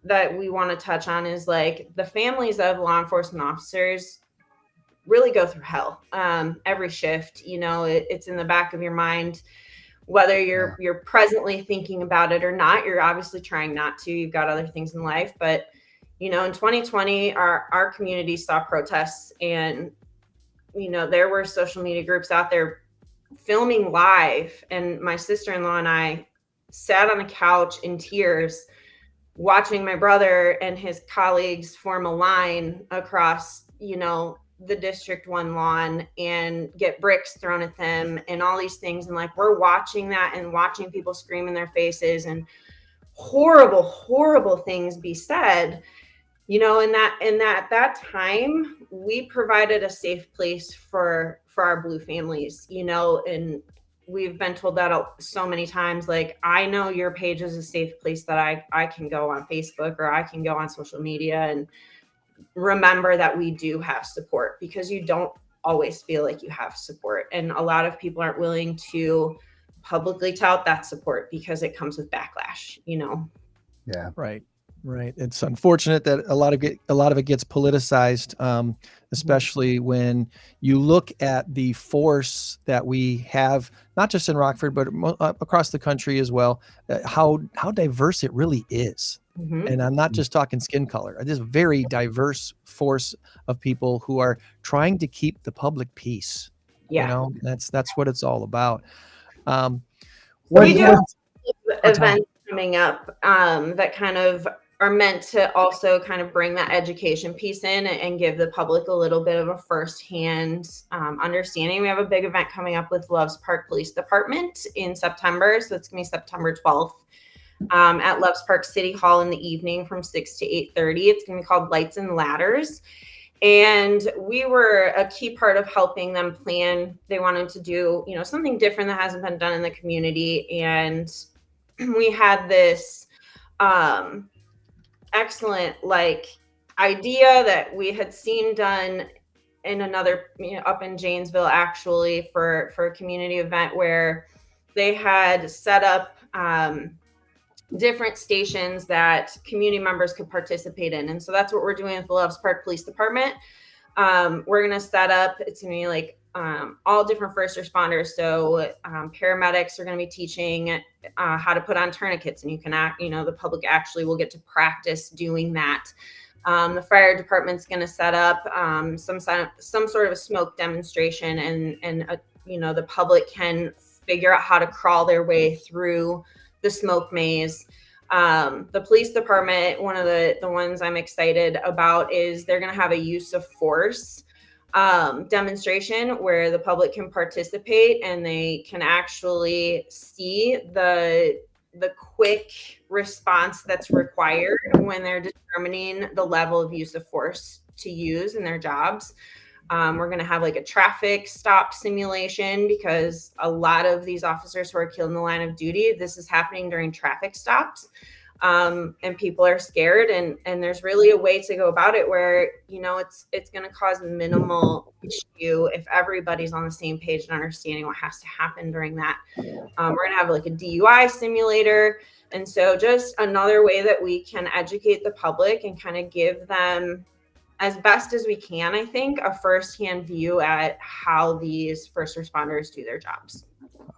that we want to touch on is like the families of law enforcement officers really go through hell every shift. It's in the back of your mind, whether you're presently thinking about it or not. You're obviously trying not to. You've got other things in life, but in 2020, our community saw protests, and there were social media groups out there filming live, and my sister-in-law and I sat on the couch in tears watching my brother and his colleagues form a line across, the District 1 lawn and get bricks thrown at them and all these things. And like, we're watching that and watching people scream in their faces and horrible, horrible things be said, and that time we provided a safe place for our Blue families, and we've been told that so many times. Like, I know your page is a safe place that I can go on Facebook or I can go on social media and remember that we do have support, because you don't always feel like you have support. And a lot of people aren't willing to publicly tout that support because it comes with backlash, Yeah. Right. It's unfortunate that a lot of it gets politicized, especially when you look at the force that we have, not just in Rockford, but across the country as well, how diverse it really is. And I'm not just talking skin color. It is a very diverse force of people who are trying to keep the public peace. Yeah. That's what it's all about. We do have events coming up that kind of are meant to also kind of bring that education piece in and give the public a little bit of a firsthand understanding. We have a big event coming up with Loves Park Police Department in September. So it's going to be September 12th at Loves Park City Hall in the evening from 6 to 8:30. It's going to be called Lights and Ladders. And we were a key part of helping them plan. They wanted to do, something different that hasn't been done in the community. And we had this excellent idea that we had seen done in another, up in Janesville, actually, for a community event where they had set up different stations that community members could participate in. And so that's what we're doing with the Loves Park Police Department. We're going to set up, it's going to be all different first responders. So paramedics are going to be teaching how to put on tourniquets, and you can the public actually will get to practice doing that. The fire department's going to set up some sort of a smoke demonstration, and the public can figure out how to crawl their way through the smoke maze. The police department, one of the ones I'm excited about, is they're going to have a use of force demonstration where the public can participate and they can actually see the quick response that's required when they're determining the level of use of force to use in their jobs. We're going to have a traffic stop simulation, because a lot of these officers who are killed in the line of duty, this is happening during traffic stops. and people are scared, and there's really a way to go about it where, you know, it's going to cause minimal issue if everybody's on the same page and understanding what has to happen during that. We're going to have like a DUI simulator. And so just another way that we can educate the public and kind of give them, as best as we can, I think, a firsthand view at how these first responders do their jobs.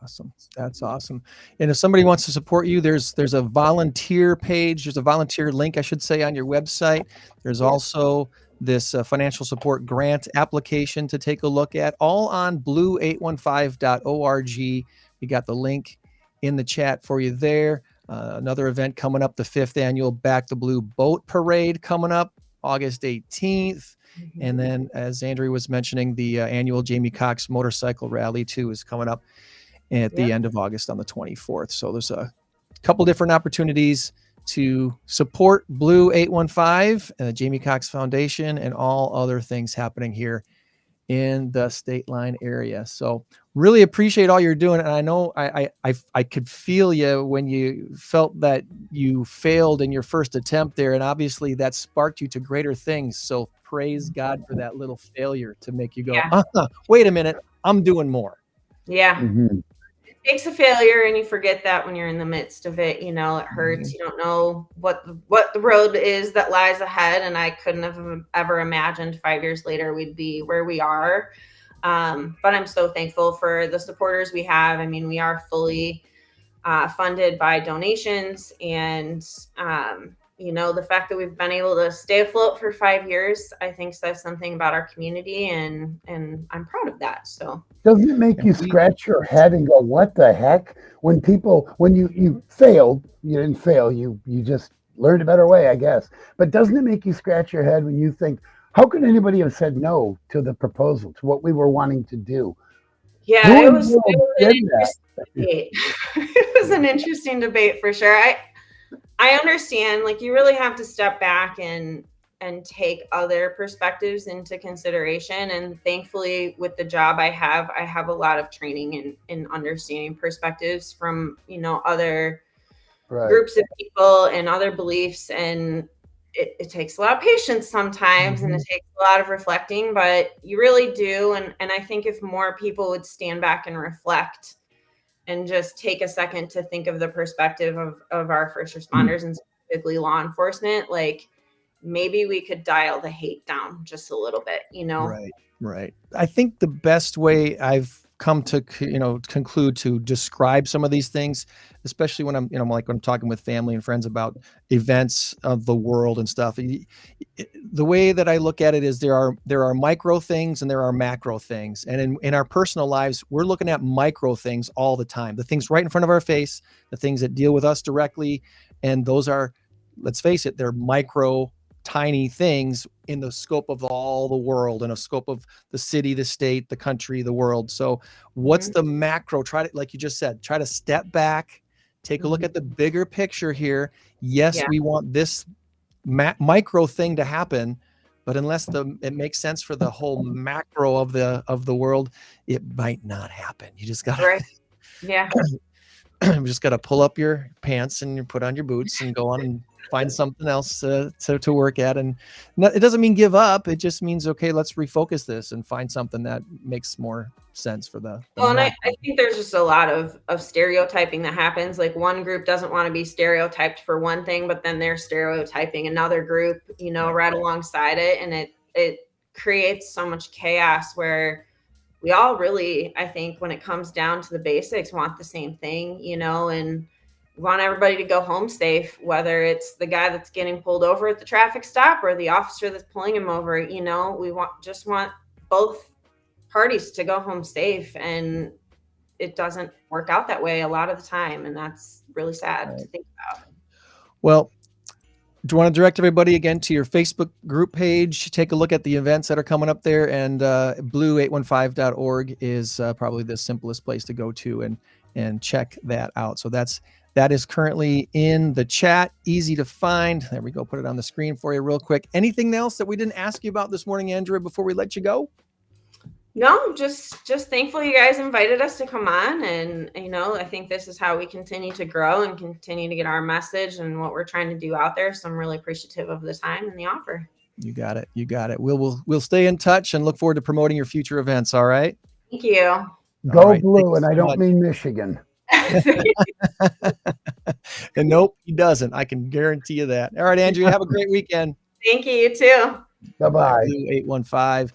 Awesome. That's awesome. And if somebody wants to support you, there's a volunteer page. There's a volunteer link, I should say, on your website. There's also this financial support grant application to take a look at, all on blue815.org. We got the link in the chat for you there. Another event coming up, the 5th annual Back the Blue Boat Parade coming up August 18th. And then, as Andrea was mentioning, the annual Jamie Cox Motorcycle Rally too is coming up at the end of August on the 24th. So there's a couple different opportunities to support Blue 815 and the Jamie Cox Foundation and all other things happening here in the State Line area. So really appreciate all you're doing. And I know I could feel you when you felt that you failed in your first attempt there. And obviously that sparked you to greater things. So praise God for that little failure to make you go, wait a minute, I'm doing more. Yeah. Mhm. It takes a failure, and you forget that when you're in the midst of it. You know, it hurts. You don't know what the road is that lies ahead. And I couldn't have ever imagined 5 years later we'd be where we are. But I'm so thankful for the supporters we have. I mean, we are fully funded by donations, and you know, the fact that we've been able to stay afloat for 5 years, I think says something about our community, and I'm proud of that. So Doesn't it make you scratch your head and go, what the heck? When you failed, you didn't fail, you just learned a better way, I guess. But doesn't it make you scratch your head when you think, how could anybody have said no to the proposal, to what we were wanting to do? Yeah, it was an interesting debate. It was an interesting debate for sure. I understand, like, you really have to step back and take other perspectives into consideration. And thankfully, with the job I have a lot of training in understanding perspectives from, you know, other groups of people and other beliefs. And it takes a lot of patience sometimes, and it takes a lot of reflecting, but you really do. And I think if more people would stand back and reflect and just take a second to think of the perspective of our first responders and specifically law enforcement, like, maybe we could dial the hate down just a little bit, you know? Right. I think the best way I've come to, conclude to describe some of these things, especially when I'm, when I'm talking with family and friends about events of the world and stuff. The way that I look at it is there are micro things and there are macro things. And in our personal lives, we're looking at micro things all the time, the things right in front of our face, the things that deal with us directly. And those are, let's face it, they're micro, tiny things in the scope of all the world, in a scope of the city, the state, the country, the world. So what's the macro? Try to, like you just said, try to step back, take a look at the bigger picture here. Yes, we want this micro thing to happen, but unless it makes sense for the whole macro of the world, it might not happen. You just got you just got to pull up your pants and you put on your boots and go on and find something else to work at. And it doesn't mean give up. It just means, okay, let's refocus this and find something that makes more sense for the well, and I think there's just a lot of stereotyping that happens. Like, one group doesn't want to be stereotyped for one thing, but then they're stereotyping another group, you know, right alongside it. And it creates so much chaos where we all really, I think, when it comes down to the basics, want the same thing, you know, and we want everybody to go home safe, whether it's the guy that's getting pulled over at the traffic stop or the officer that's pulling him over. You know, we just want both parties to go home safe, and it doesn't work out that way a lot of the time, and that's really sad to think about. Well, do you want to direct everybody again to your Facebook group page? Take a look at the events that are coming up there, and blue815.org is probably the simplest place to go to and check that out. So that is currently in the chat, easy to find. There we go. Put it on the screen for you real quick. Anything else that we didn't ask you about this morning, Andrea, before we let you go? No, just thankful you guys invited us to come on, and I think this is how we continue to grow and continue to get our message and what we're trying to do out there. So I'm really appreciative of the time and the offer. You got it. You got it. We'll stay in touch and look forward to promoting your future events. All right. Thank you. Go All right, blue, thank and you I so don't much. mean Michigan. And nope, he doesn't. I can guarantee you that. All right, Andrew, have a great weekend. Thank you. You too. Bye-bye. Blue 815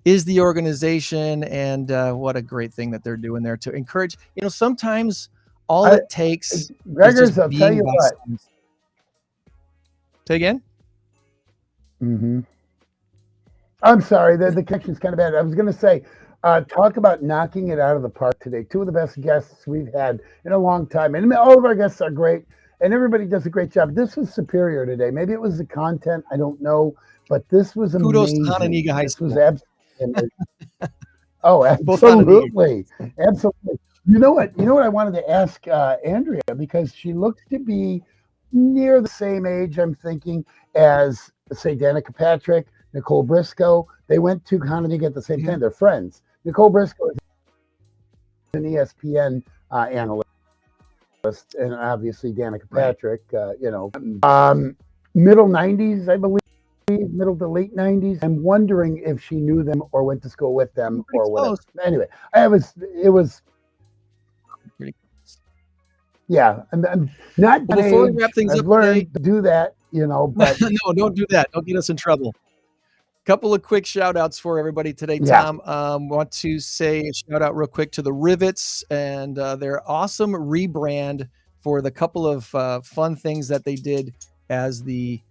is the organization, and what a great thing that they're doing there to encourage. Sometimes all it takes is Gregors, just I'll tell being you by what. someone's- Say again? Mm-hmm. I'm sorry, the connection's kind of bad. I was going to say, talk about knocking it out of the park today. Two of the best guests we've had in a long time. And all of our guests are great, and everybody does a great job. This was superior today. Maybe it was the content. I don't know. But this was Kudos amazing. to Hononegah High This was School. absolutely Oh, Both Hononegah. absolutely. Absolutely. You know what I wanted to ask Andrea, because she looks to be near the same age, I'm thinking, as, say, Danica Patrick, Nicole Briscoe. They went to Hononegah at the same time. They're friends. Nicole Briscoe is an ESPN analyst, and obviously Danica Patrick, middle 90s, I believe, middle to late 90s. I'm wondering if she knew them or went to school with them or whatever. Anyway, it was yeah, I'm not Well, before we wrap age. things I've up learned today, to do that, but no, don't do that. Don't get us in trouble. Couple of quick shout outs for everybody today, Yeah. Tom. Want to say a shout out real quick to the Rivets and their awesome rebrand for the couple of fun things that they did as the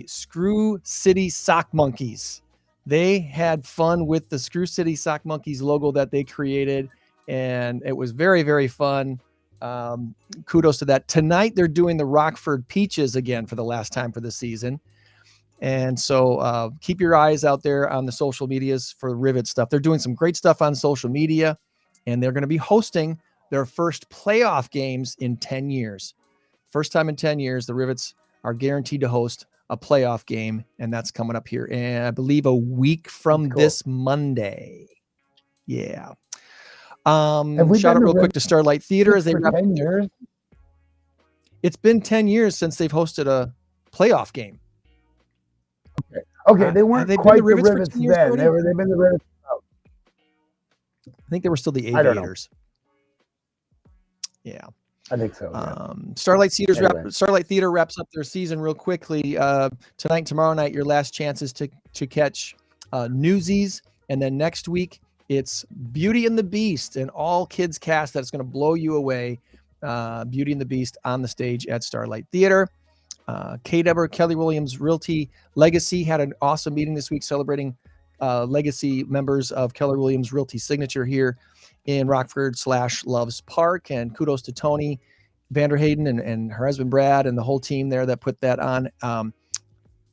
Screw City Sock Monkeys. They had fun with the Screw City Sock Monkeys logo that they created, and it was very, very fun. Kudos to that. Tonight they're doing the Rockford Peaches again for the last time for the season. And so keep your eyes out there on the social medias for Rivet stuff. They're doing some great stuff on social media, and they're going to be hosting their first playoff games in 10 years. First time in 10 years, the Rivets are guaranteed to host a playoff game, and that's coming up here, and I believe a week from this Monday. Yeah. Shout out real quick to Starlight Theater as they wrap 10 years. It's been 10 years since they've hosted a playoff game. Okay, they weren't quite the Rivets then. They've been the Rivets. I think they were still the Aviators. Yeah, I think so. Yeah. Starlight Theater wraps up their season real quickly tonight and tomorrow night. Your last chances to catch Newsies, and then next week it's Beauty and the Beast, an all kids cast that's going to blow you away. Beauty and the Beast on the stage at Starlight Theater. Kate Eber, Kelly Williams Realty Legacy had an awesome meeting this week celebrating legacy members of Keller Williams Realty Signature here in Rockford/Loves Park. And kudos to Tony Vanderhayden and her husband Brad and the whole team there that put that on.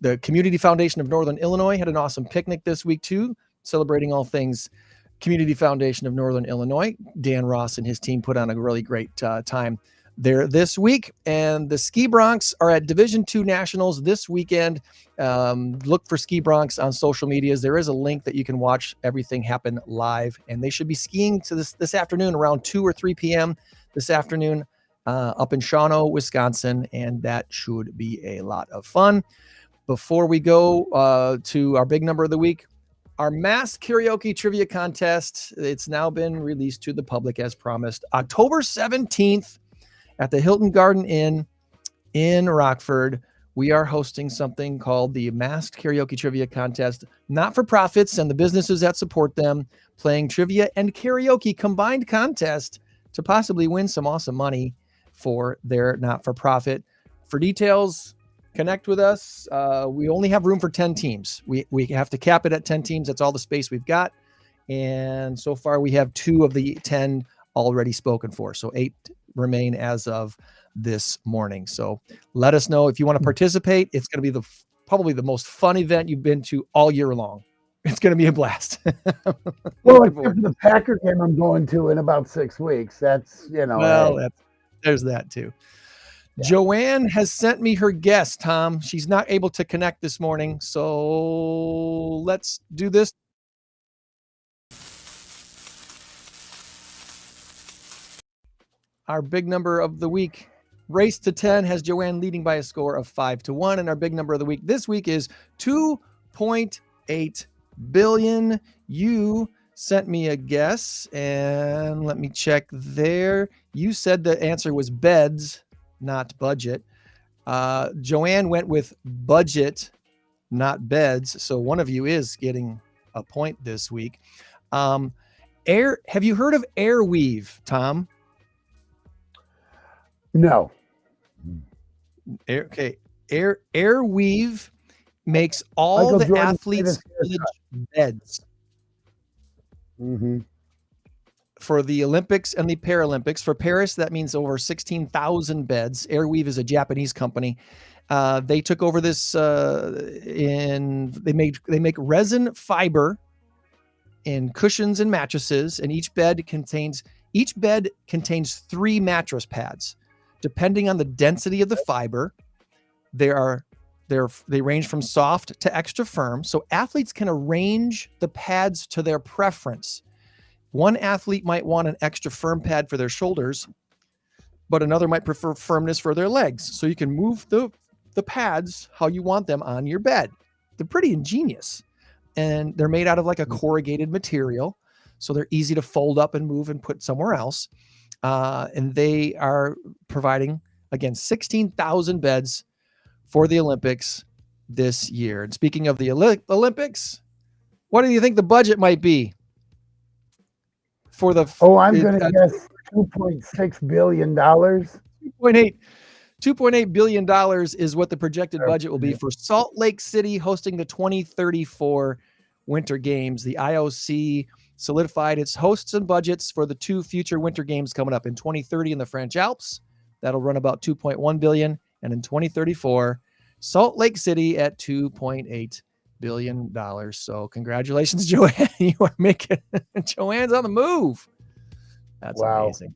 The Community Foundation of Northern Illinois had an awesome picnic this week too, celebrating all things Community Foundation of Northern Illinois. Dan Ross and his team put on a really great time there this week. And the Ski Bronx are at Division II Nationals this weekend. Look for Ski Bronx on social medias. There is a link that you can watch everything happen live, and they should be skiing to this afternoon around 2 or 3 p.m. this afternoon up in Shawano, Wisconsin, and that should be a lot of fun. Before we go to our big number of the week, our masked karaoke trivia contest, it's now been released to the public as promised. October 17th, at the Hilton Garden Inn in Rockford, we are hosting something called the Masked Karaoke Trivia Contest. Not-for-profits and the businesses that support them playing trivia and karaoke combined contest to possibly win some awesome money for their not-for-profit. For details, connect with us. We only have room for 10 teams. We have to cap it at 10 teams. That's all the space we've got. And so far, we have 2 of the 10 already spoken for. So 8 remain as of this morning. So let us know if you want to participate. It's going to be probably the most fun event you've been to all year long. It's going to be a blast. Well, except for the Packer game I'm going to in about 6 weeks. That's, well, there's that too. Yeah. Joanne has sent me her guest, Tom. She's not able to connect this morning. So let's do this. our big number of the week. Race to 10 has Joanne leading by a score of 5-1. And our big number of the week this week is 2.8 billion. You sent me a guess, and let me check there. You said the answer was beds, not budget. Joanne went with budget, not beds. So one of you is getting a point this week. Have you heard of Airweave, Tom? No. Airweave makes all Michael the Jordan athletes' played beds for the Olympics and the Paralympics. For Paris, that means over 16,000 beds. Airweave is a Japanese company. They took over this they make resin fiber in cushions and mattresses, and each bed contains 3 mattress pads. Depending on the density of the fiber, they range from soft to extra firm. So athletes can arrange the pads to their preference. One athlete might want an extra firm pad for their shoulders, but another might prefer firmness for their legs. So you can move the pads how you want them on your bed. They're pretty ingenious, and they're made out of like a corrugated material. So they're easy to fold up and move and put somewhere else. And they are providing, again, 16,000 beds for the Olympics this year. And speaking of the Olympics, what do you think the budget might be for the? I'm going to guess $2.6 billion. $2.8 billion is what the projected budget will be for Salt Lake City hosting the 2034 Winter Games. The IOC solidified its hosts and budgets for the 2 future Winter Games coming up in 2030 in the French Alps. That'll run about $2.1 billion. And in 2034, Salt Lake City at $2.8 billion. So congratulations, Joanne. You are making Joanne's on the move. That's amazing.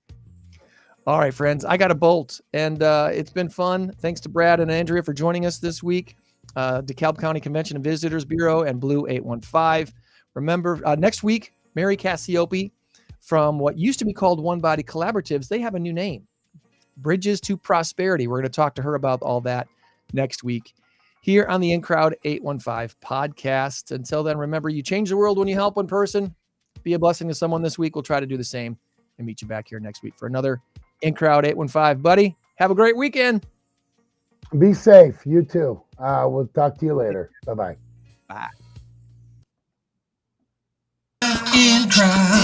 All right, friends, I got a bolt, and it's been fun. Thanks to Brad and Andrea for joining us this week. DeKalb County Convention and Visitors Bureau and Blue 815. Remember, next week, Mary Cassiope from what used to be called One Body Collaboratives, they have a new name, Bridges to Prosperity. We're going to talk to her about all that next week here on the In Crowd 815 podcast. Until then, remember, you change the world when you help one person. Be a blessing to someone this week. We'll try to do the same and meet you back here next week for another In Crowd 815. Buddy, have a great weekend. Be safe. You too. We'll talk to you later. Bye-bye. Bye. In crowd.